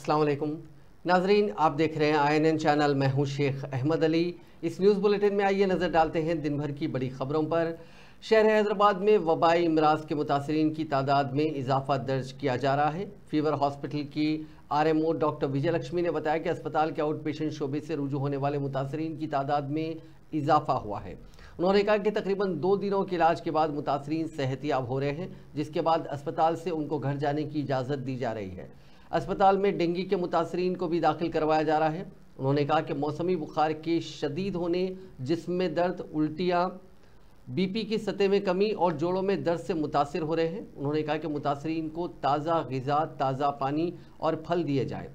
अस्सलाम वालेकुम नाजरीन, आप देख रहे हैं INN चैनल। मैं हूं शेख अहमद अली। इस न्यूज़ बुलेटिन में आइए नज़र डालते हैं दिन भर की बड़ी खबरों पर। शहर हैदराबाद में वबाई इमराज के मुतासरीन की तादाद में इजाफा दर्ज किया जा रहा है। फीवर हॉस्पिटल की RMO डॉक्टर विजय लक्ष्मी ने बताया कि अस्पताल के आउट पेशेंट शोबे से रुजू होने वाले मुतासरीन की तादाद में इजाफा हुआ है। उन्होंने कहा कि तकरीबन 2 दिनों के इलाज के बाद मुतासरीन सेहतियाब हो रहे हैं, जिसके बाद अस्पताल से उनको घर जाने की इजाज़त दी जा रही है। अस्पताल में डेंगू के मुतासरीन को भी दाखिल करवाया जा रहा है। उन्होंने कहा कि मौसमी बुखार के शदीद होने, जिस्म में दर्द, उल्टियाँ, BP की सतह में कमी और जोड़ों में दर्द से मुतासिर हो रहे हैं। उन्होंने कहा कि मुतासरीन को ताज़ा ग़िज़ा, ताज़ा पानी और फल दिए जाएँ।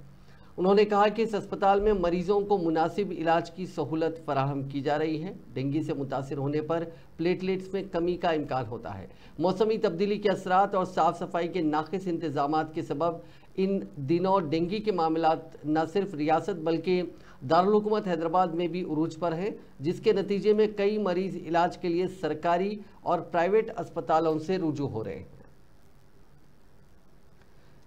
उन्होंने कहा कि इस अस्पताल में मरीजों को मुनासिब इलाज की सहूलत फराहम की जा रही है। डेंगू से मुतासिर होने पर प्लेटलेट्स में कमी का इम्कान होता है। मौसमी तब्दीली के असरात और साफ़ सफाई के नाक़िस इंतज़ामात के सबब इन दिनों डेंगू के मामलात न सिर्फ रियासत बल्कि दारुल हुकूमत हैदराबाद में भी उरूज पर हैं, जिसके नतीजे में कई मरीज इलाज के लिए सरकारी और प्राइवेट अस्पतालों से रुजू हो रहे हैं।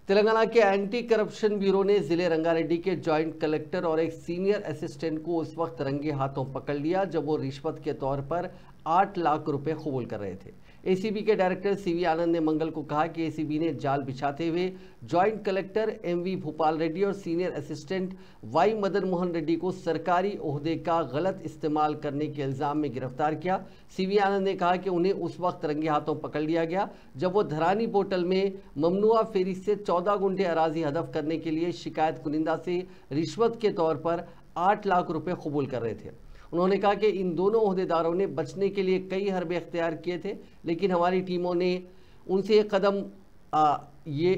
तेलंगाना के एंटी करप्शन ब्यूरो ने जिले रंगारेड्डी के जॉइंट कलेक्टर और एक सीनियर असिस्टेंट को उस वक्त रंगे हाथों पकड़ लिया जब वो रिश्वत के तौर पर 8 लाख रुपए कबूल कर रहे थे। ACB के डायरेक्टर CV आनंद ने मंगल को कहा कि ACB ने जाल बिछाते हुए joint collector MV Bhupal Reddy और senior assistant Y Madan Mohan Reddy को सरकारी ओहदे का गलत इस्तेमाल करने के इल्ज़ाम में गिरफ्तार किया। CV आनंद ने कहा कि उन्हें उस वक्त रंगे हाथों पकड़ लिया गया जब वो धरानी पोर्टल में ममनुआ फेरी से 14 गुंठे अराजी हदफ करने के लिए शिकायत कुनिंदा से रिश्वत के तौर पर 8 लाख रुपए कबूल कर रहे थे। उन्होंने कहा कि इन दोनों ओहदेदारों ने बचने के लिए कई हरबे इख्तियार किए थे, लेकिन हमारी टीमों ने उनसे एक कदम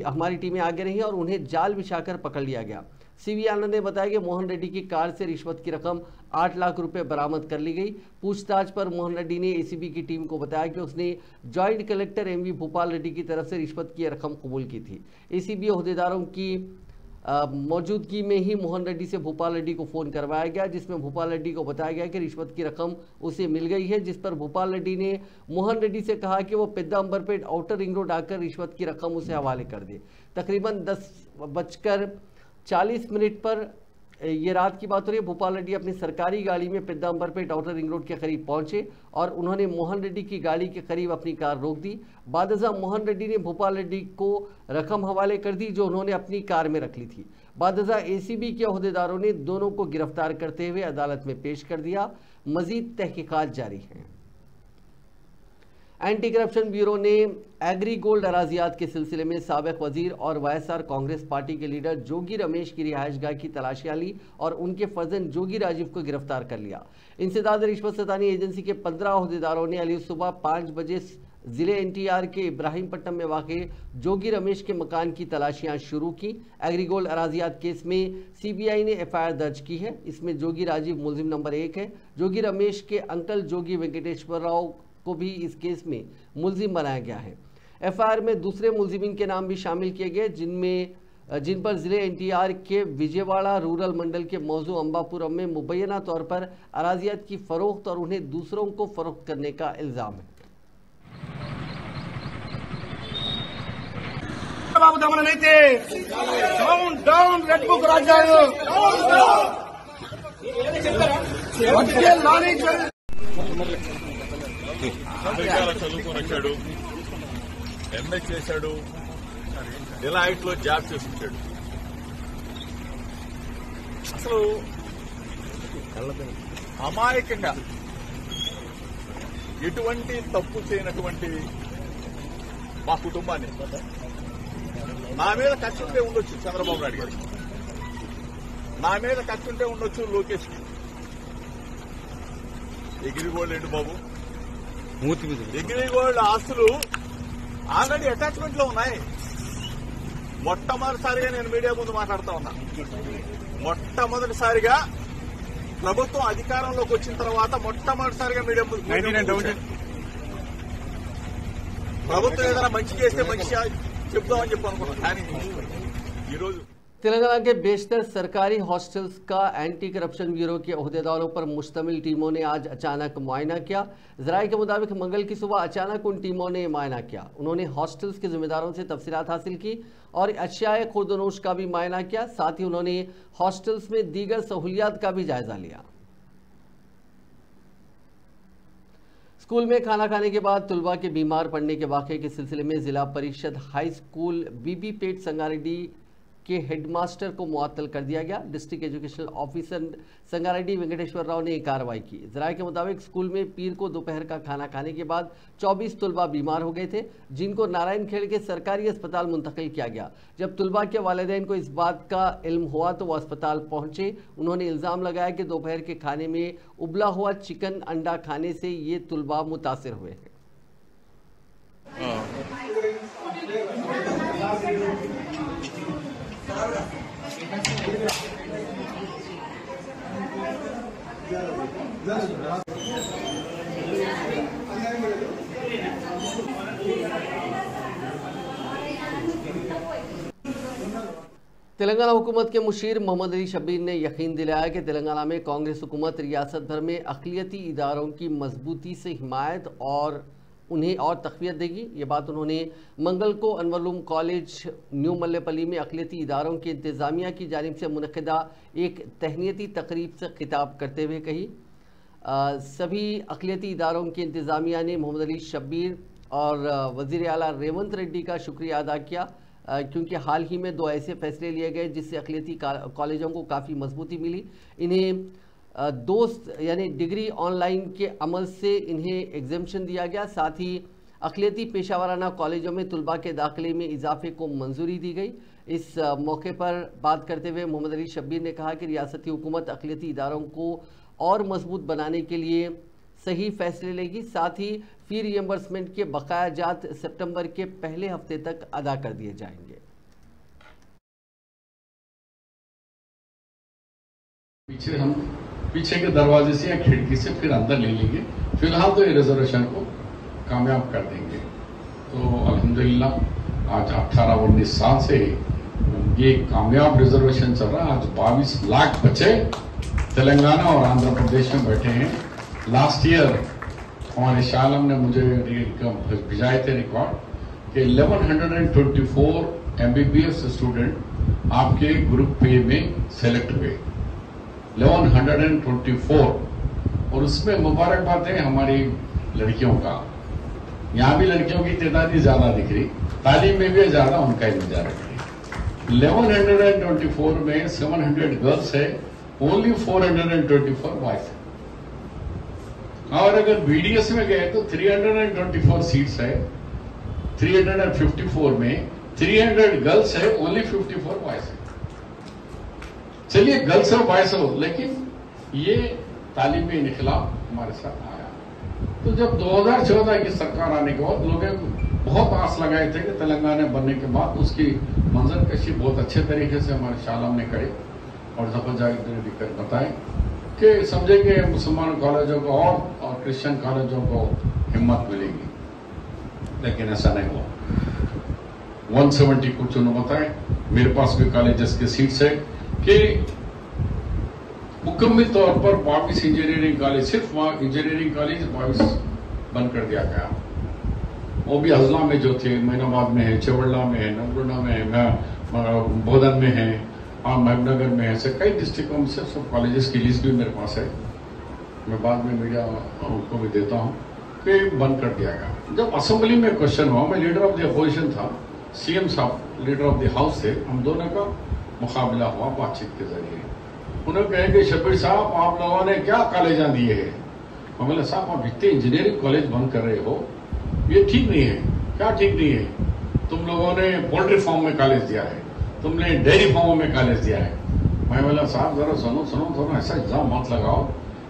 हमारी टीमें आगे रहीं और उन्हें जाल बिछाकर पकड़ लिया गया। CV आनंद ने बताया कि मोहन रेड्डी की कार से रिश्वत की रकम 8 लाख रुपए बरामद कर ली गई। पूछताछ पर मोहन रेड्डी ने ACB की टीम को बताया कि उसने joint collector MV Bhupal Reddy की तरफ से रिश्वत की रकम कबूल की थी। ACB ओहदेदारों की मौजूदगी में ही मोहन रेड्डी से भूपाल रेड्डी को फ़ोन करवाया गया, जिसमें भूपाल रेड्डी को बताया गया कि रिश्वत की रकम उसे मिल गई है, जिस पर भूपाल रेड्डी ने मोहन रेड्डी से कहा कि वो पिद्दा अंबरपेट आउटर रिंग रोड आकर रिश्वत की रकम उसे हवाले कर दे। तकरीबन 10:40 पर ये रात की बात हो रही है। भूपाल रेड्डी अपनी सरकारी गाड़ी में पिद्दा अंबरपेट आउटर रिंग रोड के करीब पहुंचे और उन्होंने मोहन रेड्डी की गाड़ी के करीब अपनी कार रोक दी। बादशाह मोहन रेड्डी ने भूपाल रेड्डी को रकम हवाले कर दी जो उन्होंने अपनी कार में रख ली थी। बादशाह ACB के ओहदेदारों ने दोनों को गिरफ्तार करते हुए अदालत में पेश कर दिया। मजीद तहकीकात जारी हैं। एंटी करप्शन ब्यूरो ने एग्री गोल्ड अराजियात के सिलसिले में साबिक वजीर और YSR कांग्रेस पार्टी के लीडर जोगी रमेश की रिहाइशगाह की तलाशियां ली और उनके फर्जंद जोगी राजीव को गिरफ्तार कर लिया। इंसदाद रिश्वत सतानी एजेंसी के 15 ओहदेदारों ने अली सुबह 5 बजे जिले NTR के इब्राहिमपट्टनम में वाक़े जोगी रमेश के मकान की तलाशियां शुरू की। एग्री गोल्ड अराजियात केस में CBI ने FIR दर्ज की है। इसमें जोगी राजीव मुलजिम नंबर 1 है। जोगी रमेश के अंकल जोगी वेंकटेश्वर राव को भी इस केस में मुलजिम बनाया गया है। FIR में दूसरे मुलजिमीन के नाम भी शामिल किए गए, जिन पर जिले NTR के विजयवाड़ा रूरल मंडल के मौजू अंबापुरम में मुबैना तौर पर अराजियात की फरोख्त और उन्हें दूसरों को फरोख्त करने का इल्ज़ाम है। చదువుకొని వచ్చాడు, MA చేశాడు, డిలైట్ లో జాబ్ చేసి వచ్చాడు. అసలు అమాయకంగా ఎటువంటి తప్పు చేయనటువంటి మా కుటుంబాన్ని నా మీద కచ్చుంటే ఉండొచ్చు చంద్రబాబు నాయుడు గారు, నా మీద కచ్చుంటే ఉండొచ్చు లోకేష్. ఎగిరిగోల్డ్ ఏంటి బాబు, ఎగ్రిగోల్డ్ ఆస్తులు ఆల్రెడీ అటాచ్మెంట్ లో ఉన్నాయి. మొట్టమొదటిసారిగా నేను మీడియా ముందు మాట్లాడుతా ఉన్నా. మొట్టమొదటిసారిగా ప్రభుత్వం అధికారంలోకి వచ్చిన తర్వాత మొట్టమొదటిసారిగా మీడియా ముందు ప్రభుత్వం ఏదైనా మంచి చేస్తే మంచి చెప్దామని చెప్పి అనుకున్నాం. కానీ ఈరోజు तेलंगाना के बेशतर सरकारी हॉस्टल्स का एंटी करप्शन ब्यूरो के ओहदेदारों पर मुश्तमिल टीमों ने आज अचानक मुआयना किया। ज़राए के मुताबिक मंगल की सुबह अचानक उन टीमों ने मुआयना किया। उन्होंने हॉस्टल्स के जिम्मेदारों से तफसीलात हासिल की और अशियाए खुर्दनोश का भी मुआयना किया। साथ ही उन्होंने हॉस्टल्स में दीगर सहूलियात का भी जायजा लिया। स्कूल में खाना खाने के बाद तुलबा के बीमार पड़ने के वाक़े के सिलसिले में जिला परिषद हाई स्कूल बीबी पेट संगारेड्डी के हेडमास्टर को मुअत्तल कर दिया गया। District educational officer Sangareddy Venkateshwar Rao ने कार्रवाई की। ज़राए के मुताबिक स्कूल में पीर को दोपहर का खाना खाने के बाद 24 तुलबा बीमार हो गए थे, जिनको नारायण खेड़ के सरकारी अस्पताल मुंतकिल किया गया। जब तुलबा के वालिदैन को इस बात का इल्म हुआ तो वो अस्पताल पहुंचे। उन्होंने इल्ज़ाम लगाया कि दोपहर के खाने में उबला हुआ चिकन अंडा खाने से ये तुलबा मुतासिर हुए हैं। तेलंगाना हुकूमत के मुशीर मोहम्मद अली शब्बीर ने यकीन दिलाया कि तेलंगाना में कांग्रेस हुकूमत रियासत भर में अक़लियती इदारों की मजबूती से हिमायत और उन्हें और तक़वियत देगी। ये बात उन्होंने मंगल को अनवरउलूम कॉलेज न्यू मल्लेपल्ली में अक़लियती इदारों की इंतज़ामिया की जानिब से मुनक़िदा एक तहनीती तकरीब से खिताब करते हुए कही। सभी अक़लियती इदारों की इंतज़ामिया ने मोहम्मद अली शब्बीर और वज़ीर आला रेवंत रेड्डी का शुक्रिया अदा किया, क्योंकि हाल ही में 2 ऐसे फैसले लिए गए जिससे अक़लियती कॉलेजों को काफ़ी मजबूती मिली। इन्हें दोस्त यानी डिग्री ऑनलाइन के अमल से इन्हें एग्जेम्पशन दिया गया। साथ ही अक़लियती पेशावराना कॉलेजों में तुलबा के दाखिले में इजाफे को मंजूरी दी गई। इस मौके पर बात करते हुए मोहम्मद अली शब्बीर ने कहा कि रियासती हुकूमत अक़लियती इदारों को और मजबूत बनाने के लिए सही फैसले लेगी। साथ ही फ़ी रिएम्बर्समेंट के बकाया जात सितंबर के पहले हफ्ते तक अदा कर दिए जाएंगे। पीछे के दरवाजे से या खिड़की से फिर अंदर ले लेंगे। फिलहाल तो ये रिजर्वेशन को कामयाब कर देंगे। तो अल्हम्दुलिल्लाह आज 18-19 साल से ये कामयाब रिजर्वेशन चल रहा है। आज 22 लाख बच्चे तेलंगाना और आंध्र प्रदेश में बैठे हैं। लास्ट ईयर हमारे शाह आलम ने मुझे भिजाए थे रिकॉर्ड कि 1124 MBBS स्टूडेंट आपके ग्रुप ए में सेलेक्ट हुए, 1124। और उसमें मुबारकबाद है हमारी लड़कियों का। यहाँ भी लड़कियों की तादाद ज्यादा दिख रही, तालीम में भी ज्यादा उनका इंतजार रखी। 1124 में 700 गर्ल्स है, ओनली 424 बॉयज है। और अगर बीडीएस में गए तो 324 सीट्स है, 354 में 300 गर्ल्स है, ओनली 54 बॉयज है। चलिए गर्ल्स हो बॉयज हो, लेकिन ये तालीमी इनकलाब हमारे साथ आया। तो जब 2014 की सरकार आने के बाद लोगों को बहुत आस लगाए थे कि तेलंगाना बनने के बाद उसकी मंजरकशी बहुत अच्छे तरीके से हमारे शाह आलम ने करे और जफर जावेद ने भी कर बताए कि समझेंगे मुसलमान कॉलेजों को और क्रिश्चियन कॉलेजों को हिम्मत मिलेगी, लेकिन ऐसा नहीं हुआ। 170 कुछ उन्होंने बताए। मेरे पास भी कॉलेजेस के सीट्स है कि मुकम्मल तौर पर 22 इंजीनियरिंग कॉलेज, सिर्फ वहां इंजीनियरिंग कॉलेज 22 बंद कर दिया गया। वो भी हजला में जो थे, मैनाबाद में है, चवड़ला में है, नगरोडा में है, बोधन में है और महबूबनगर में है। ऐसे कई डिस्ट्रिक्टों में से सब कॉलेजेस की लिस्ट भी मेरे पास है, मैं बाद में मीडिया को भी देता हूँ कि बंद कर दिया गया। जब असेंबली में क्वेश्चन हुआ, मैं लीडर ऑफ द अपोजिशन था, सीएम साहब लीडर ऑफ द हाउस थे, हम दोनों का मुकाबला हुआ बातचीत के जरिए। उन्होंने कहा कि शब्बीर साहब आप लोगों ने क्या कॉलेजा दिए हैं? मैं बोला साहब आप इतने इंजीनियरिंग कॉलेज बंद कर रहे हो, ये ठीक नहीं है। क्या ठीक नहीं है? तुम लोगों ने पोल्ट्री फार्म में कॉलेज दिया है, तुमने डेयरी फार्मों में कॉलेज दिया है। मैं बोला साहब जरा सुनो थोड़ा ऐसा इल्जाम मत लगाओ,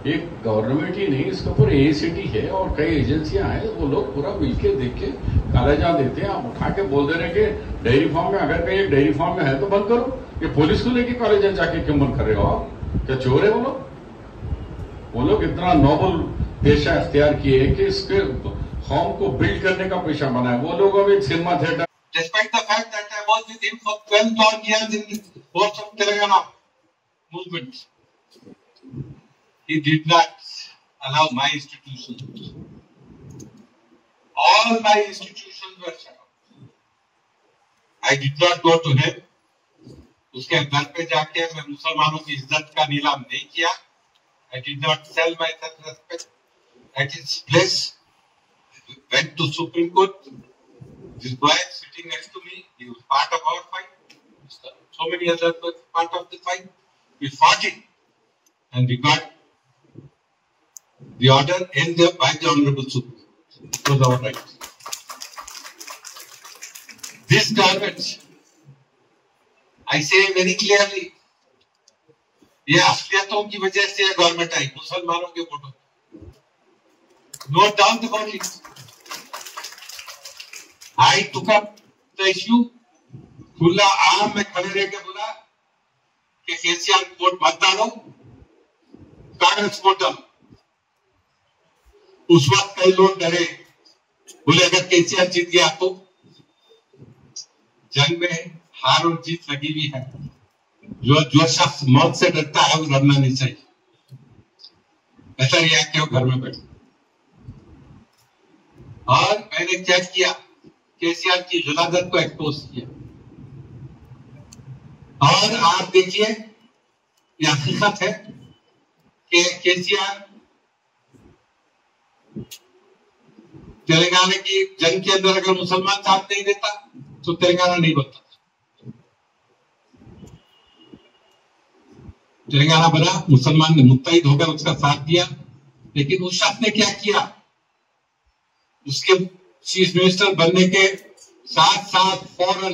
एक गवर्नमेंट ही नहीं, इसके ऊपर एसीटी है और कई एजेंसियां हैं, वो लोग पूरा मिलके देख के कॉलेजा देते हैं। आप उठा के बोल दे रहे कि डेयरी फार्म में, अगर कहीं डेयरी फार्म में है तो बंद करो। ये पुलिस को लेके कॉलेज जाके क्यों बंद कर रहे हो आप? क्या चोर है वो लोग? वो लोग इतना नोबल पेशा इख्तियार किए कि इसके कौम को बिल्ड करने का पेशा बनाए। वो लोग अब एक cinema theatre despite the fact that I was with him for 12 long years in the course of Telangana movement. He did not allow my institutions. All my institutions were shut down. I did not go to him. उसके घर पे जाके मैं मुसलमानों की इज्जत का नीलाम नहीं किया. I did not sell my self-respect at his place. I went to Supreme Court. This boy sitting next to me, he was part of our fight. So many others were part of the fight. We fought it, and we got the order ended by the Honorable Supreme Court. It was our right. This government, I say very clearly, ये असलियतों की वजह से government आई, मुसलमानों के वोटों. No doubt about it. I took up the issue. खुला आम में खड़े रह के बोला कि केसीआर वोट मत डालो, कांग्रेस वोट डालो. उस वक्त कई लोग डरे, बोले अगर केसीआर जीत गया तो. जंग में हार और जीत लगी हुई है. जो शख्स मौत से डरता है वो डरना नहीं चाहिए. ऐसा नहीं है कि वो घर में बैठे. और मैंने चेक किया, केसीआर की गलादत को एक्सपोज किया. और आप देखिए, ये हकीकत है कि केसीआर तेलंगाना की जंग के अंदर अगर मुसलमान साथ नहीं देता तो तेलंगाना नहीं बनता. तेलंगाना बना, मुसलमान ने मुत्तहिद होकर उसका साथ दिया. लेकिन उस शख्स ने क्या किया, उसके चीफ मिनिस्टर बनने के साथ साथ फौरन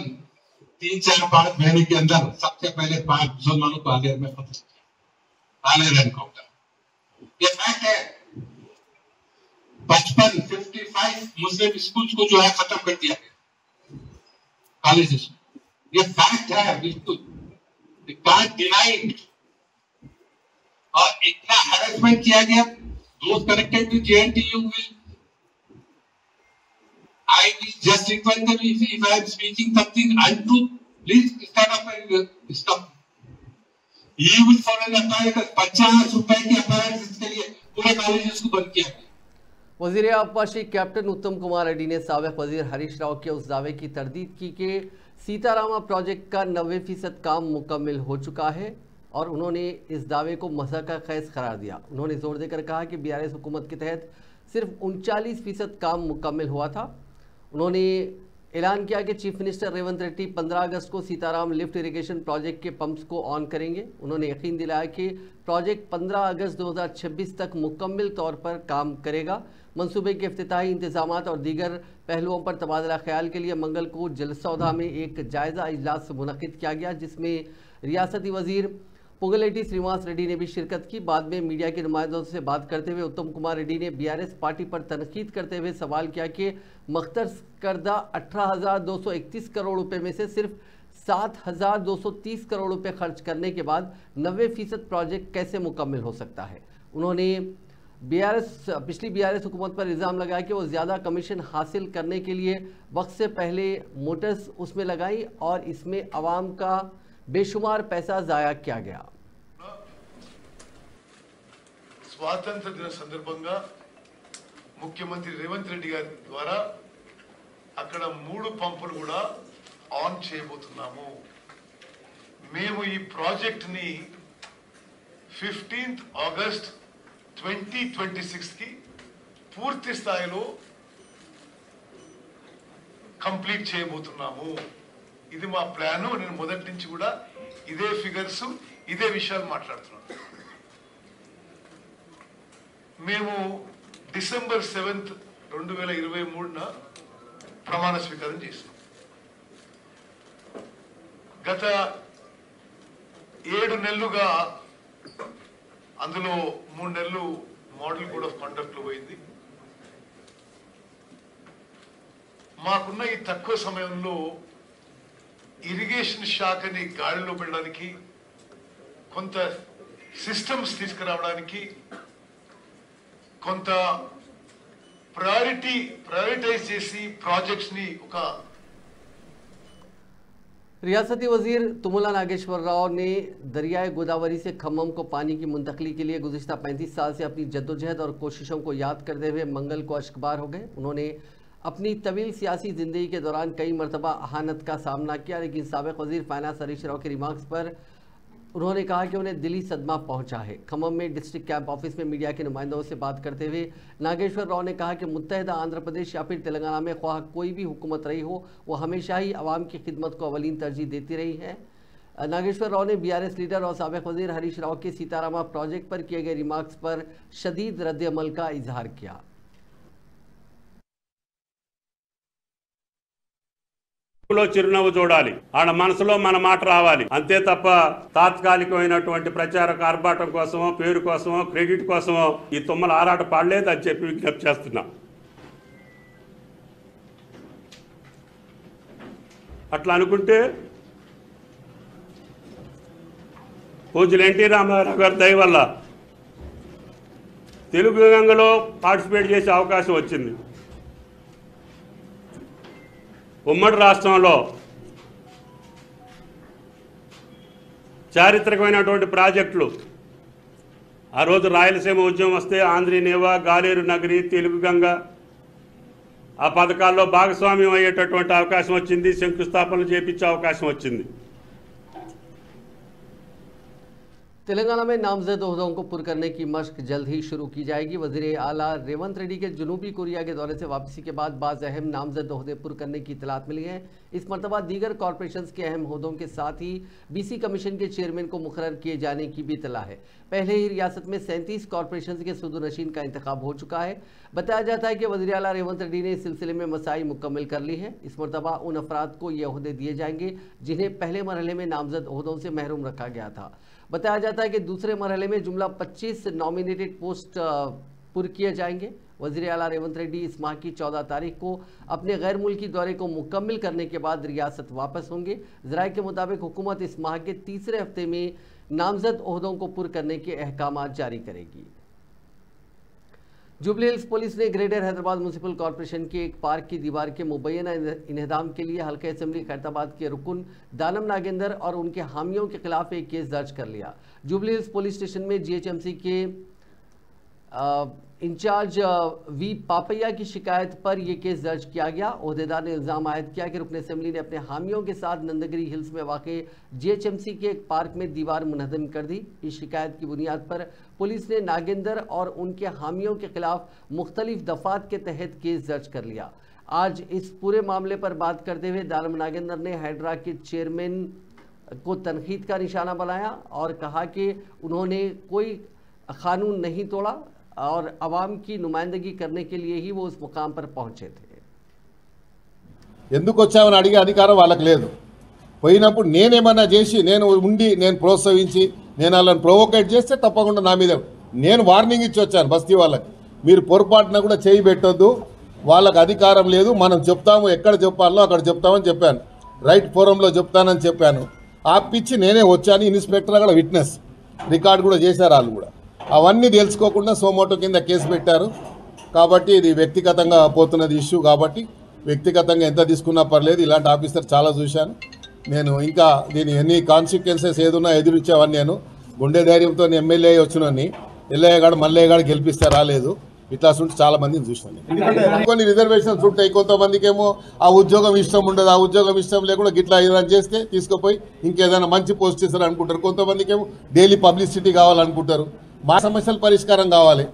3-4-5 महीने के अंदर सबसे पहले 5 मुसलमानों को आलियर में खत्म किया. आलियर एनकाउंटर, ये फैक्ट है. 55 मुस्लिम स्कूल्स को जो है खत्म कर दिया गया, कॉलेजेस. ये फैक्ट है, बिल्कुल कांट डिनाई इट. और इतना हैरेसमेंट किया गया. दोस्त connected with JNTU will, I will just request them if I am speaking something untruth, please stand up and stop. He will for an apparatus, 50 रुपए की apparatus इसके लिए पूरे कॉलेजेस को बंद किया गया. वजीर आबपाशी कैप्टन उत्तम कुमार रेड्डी ने साबिक वजीर हरीश राव के उस दावे की तरदीद की कि सीतारामा प्रोजेक्ट का 90% काम मुकम्मल हो चुका है और उन्होंने इस दावे को मज़ाक़ ख़ैज़ करार दिया. उन्होंने जोर देकर कहा कि BRS हुकूमत के तहत सिर्फ 39% काम मुकम्मल हुआ था. उन्होंने ऐलान किया कि चीफ मिनिस्टर रेवंत रेड्डी 15 अगस्त को सीताराम लिफ्ट इरिगेशन प्रोजेक्ट के पंप्स को ऑन करेंगे. उन्होंने यकीन दिलाया कि प्रोजेक्ट 15 अगस्त 2026 तक मुकम्मल तौर पर काम करेगा. मंसूबे के इफ्तिताही इंतजामात और दीगर पहलुओं पर तबादला ख्याल के लिए मंगल को जलसौदा में एक जायज़ा इजलास मुनक़िद किया गया, जिसमें रियासती वज़ीर पुगलेटी श्रीनिवास रेड्डी ने भी शिरकत की. बाद में मीडिया के नुमाइंदों से बात करते हुए उत्तम कुमार रेड्डी ने BRS पार्टी पर तनकीद करते हुए सवाल किया कि मख्तस करदा 18,231 करोड़ रुपए में से सिर्फ 7,230 करोड़ रुपए खर्च करने के बाद 90% प्रोजेक्ट कैसे मुकम्मल हो सकता है. उन्होंने पिछली BRS हुकूमत पर इल्ज़ाम लगाया कि वो ज़्यादा कमीशन हासिल करने के लिए वक्त से पहले मोटर्स उसमें लगाई और इसमें आवाम का बेशुमार पैसा ज़ाया किया गया. స్వాతంత్ర దిన సందర్భంగా ముఖ్యమంత్రి రేవంత్ రెడ్డి గారి ద్వారా అక్కడ 3 పంపులు కూడా ఆన్ చేయబోతున్నాము. మేము ఈ ప్రాజెక్ట్ ని 15th ఆగస్ట్ 2026 కి పూర్తి స్థాయిలో కంప్లీట్ చేయబోతున్నాము. ఇది మా ప్లాన్. నేను మొదటి నుంచి కూడా ఇదే ఫిగర్స్, ఇదే విషయాలు మాట్లాడుతున్నాను. మేము డిసెంబర్ 7th 2023 ప్రమాణ స్వీకారం చేసాం. గత 7 నెలలుగా అందులో 3 నెలలు మోడల్ కోడ్ ఆఫ్ కండక్ట్ లో పోయింది. మాకున్న ఈ తక్కువ సమయంలో ఇరిగేషన్ శాఖని గాడిలో పెట్టడానికి, కొంత సిస్టమ్స్ తీసుకురావడానికి, కొంత ప్రయారిటైజ్ చేసి ప్రాజెక్ట్స్ ని ఒక रियासती वजीर तुमुला नागेश्वर राव ने दरियाए गोदावरी से खम्मम को पानी की मुंतकली के लिए गुज़िश्ता 35 साल से अपनी जद्दोजहद और कोशिशों को याद करते हुए मंगल को अश्कबार हो गए। उन्होंने अपनी तवील सियासी ज़िंदगी के दौरान कई मरतबा अहानत का सामना किया, लेकिन साबिक़ वज़ीर फाइनेंस हरीश राव के रिमार्क्स पर उन्होंने कहा कि उन्हें दिली सदमा पहुंचा है। खम्मम में डिस्ट्रिक्ट कैंप ऑफिस में मीडिया के नुमाइंदों से बात करते हुए नागेश्वर राव ने कहा कि मुत्तहदा आंध्र प्रदेश या फिर तेलंगाना में ख्वाह कोई भी हुकूमत रही हो, वो हमेशा ही अवाम की खिदमत को अवलीन तरजीह देती रही है। नागेश्वर राव ने BRS लीडर और साबिक़ वज़ीर हरीश राव के सीतारामा प्रोजेक्ट पर किए गए रिमार्क्स पर शदीद रद्द-ए-अमल का इजहार किया। చిరునవ్వు చూడాలి, ఆడ మనసులో మన మాట రావాలి, అంతే తప్ప తాత్కాలికమైనటువంటి ప్రచార ఆర్భాటం కోసమో పేరు కోసమో క్రెడిట్ కోసమో ఈ తుమ్మల ఆరాట పాడలేదు అని చెప్పి విజ్ఞప్తి చేస్తున్నా. అట్లా అనుకుంటే పూజ్యులు ఎన్టీ రామారావు గారి దయ వల్ల తెలుగు గంగలో పార్టిసిపేట్ చేసే అవకాశం వచ్చింది. ఉమ్మడి రాష్ట్రంలో చారిత్రకమైనటువంటి ప్రాజెక్టులు ఆ రోజు రాయలసీమ ఉద్యమం వస్తే ఆంధ్రీనేవా, గాలేరు నగరి, తెలుగు గంగ ఆ పథకాల్లో భాగస్వామ్యం అయ్యేటటువంటి అవకాశం వచ్చింది, శంకుస్థాపనలు చేపించే అవకాశం వచ్చింది. तेलंगाना में नामजद ओहदों को पुर करने की मशक जल्द ही शुरू की जाएगी। वज़ीर आला रेवंत रेड्डी के जनूबी कोरिया के दौरे से वापसी के बाद बाज़ अहम नामजद ओहदे पुर करने की इतलात मिली है। इस मरतबा दीगर कॉरपोरेशंस के अहम ओहदों के साथ ही BC कमीशन के चेयरमैन को मुकर्रर किए जाने की भी इतला है। पहले ही रियासत में 37 कॉरपोरेशंस के सुदूरनशीन का इंतखाब हो चुका है। बताया जाता है कि वज़ीर आला रेवंत रेड्डी ने इस सिलसिले में मसाई मुकम्मल कर ली है। इस मरतबा उन अफराद को ये ओहदे दिए जाएंगे जिन्हें पहले मरहले में नामजद ओहदों से महरूम रखा गया था। बताया जाता है कि दूसरे मरहले में जुमला 25 नॉमिनेटेड पोस्ट पुर किए जाएंगे। वज़ीर आला रेवंत रेड्डी इस माह की 14 तारीख को अपने गैर मुल्की दौरे को मुकम्मल करने के बाद रियासत वापस होंगे। ज़राए के मुताबिक हुकूमत इस माह के तीसरे हफ्ते में नामजद ओहदों को पुर करने के अहकाम जारी करेगी। जुबली हिल्स पुलिस ने ग्रेटर हैदराबाद म्यूनसिपल कॉरपोरेशन के एक पार्क की दीवार के मुबैना इन्हदाम के लिए हल्का असेंबली खैरताबाद के रुकन दानम नागेंदर और उनके हामियों के खिलाफ एक केस दर्ज कर लिया। जुबली हिल्स पुलिस स्टेशन में GHMC के इंचार्ज V पापैया की शिकायत पर यह केस दर्ज किया गया। ओहदेदार ने इल्ज़ाम आयद किया कि रुकन असेंबली ने अपने हामियों के साथ नंदगिरी हिल्स में वाक़े GHMC के एक पार्क में दीवार मुनहदम कर दी। इस शिकायत की बुनियाद पर पुलिस ने नागेंदर और उनके हामियों के खिलाफ मुख्तलिफ दफ़ात के तहत केस दर्ज कर लिया। आज इस पूरे मामले पर बात करते हुए दानम नागेंदर ने हाइड्रा के चेयरमैन को तनकीद का निशाना बनाया और कहा कि उन्होंने कोई कानून नहीं तोड़ा और अवाम की नुमाइंदगी करने के लिए ही वो उस मुकाम पर पहुंचे थे। ఎందుకు వచ్చామని అడిగే అధికారం వాళ్ళకి లేదు. పోయినప్పుడు నేనేమన్నా చేసి నేను ఉండి నేను ప్రోత్సహించి నేను వాళ్ళని ప్రొవోకేట్ చేస్తే తప్పకుండా నా మీద నేను వార్నింగ్ ఇచ్చి వచ్చాను బస్తీ వాళ్ళకి. మీరు పొరపాటున కూడా చేయి పెట్టొద్దు, వాళ్ళకి అధికారం లేదు, మనం చెప్తాము, ఎక్కడ చెప్పాలో అక్కడ చెప్తామని చెప్పాను. రైట్ ఫోరంలో చెప్తానని చెప్పాను. ఆపిచ్చి నేనే వచ్చాను. ఇన్స్పెక్టర్ కూడా విట్నెస్ రికార్డు కూడా చేశారు. వాళ్ళు కూడా అవన్నీ తెలుసుకోకుండా సోమోటో కింద కేసు పెట్టారు. కాబట్టి ఇది వ్యక్తిగతంగా పోతున్నది ఇష్యూ. కాబట్టి వ్యక్తిగతంగా ఎంత తీసుకున్నా పర్లేదు. ఇలాంటి ఆఫీసర్ చాలా చూశాను నేను. ఇంకా దీని ఎన్ని కాన్సిక్వెన్సెస్ ఏదున్నా ఎదురిచ్చేవాడిని. నేను గుండె ధైర్యంతో ఎమ్మెల్యే వచ్చినని ఎల్లయ్యగాడు మల్లయ్యగాడు గెలిపిస్తే రాలేదు. ఇట్లా ఉంటే చాలా మందిని చూసాను. కొన్ని రిజర్వేషన్స్ ఉంటాయి. కొంతమందికేమో ఆ ఉద్యోగం ఇష్టం ఉండదు, ఆ ఉద్యోగం ఇష్టం లేకుండా గిట్లా ఏదైనా చేస్తే తీసుకుపోయి ఇంకేదైనా మంచి పోస్ట్ ఇస్తారు అనుకుంటారు. కొంతమందికేమో డైలీ పబ్లిసిటీ కావాలనుకుంటారు. మా సమస్యల పరిష్కారం కావాలి.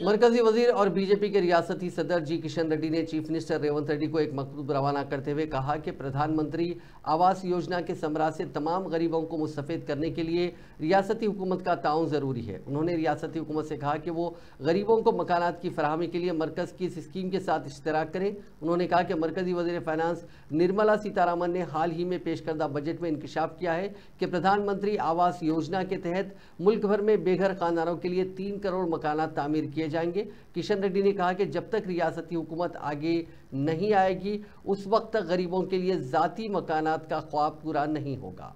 मरकजी वजीर और बीजेपी के रियासती सदर जी किशन रेड्डी ने चीफ मिनिस्टर रेवंत रेड्डी को एक मकतूब रवाना करते हुए कहा कि प्रधानमंत्री आवास योजना के समराज से तमाम गरीबों को मुस्तफ़ीद करने के लिए रियासती हुकूमत का ताउन ज़रूरी है। उन्होंने रियासती हुकूमत से कहा कि वो गरीबों को मकानात की फराहमी के लिए मरकज़ की इस स्कीम के साथ इश्तराक करें। उन्होंने कहा कि मरकजी वज़ीर फ़ाइनेंस निर्मला सीतारामन ने हाल ही में पेश करदा बजट में इंकशाफ किया है कि प्रधानमंत्री आवास योजना के तहत मुल्क भर में बेघर खानदानों के लिए 3 करोड़ मकानात तामीर किए जाएंगे। किशन रेड्डी ने कहा कि जब तक रियासती हुकूमत आगे नहीं आएगी उस वक्त तक गरीबों के लिए ज़ाती मकानात का ख्वाब पूरा नहीं होगा।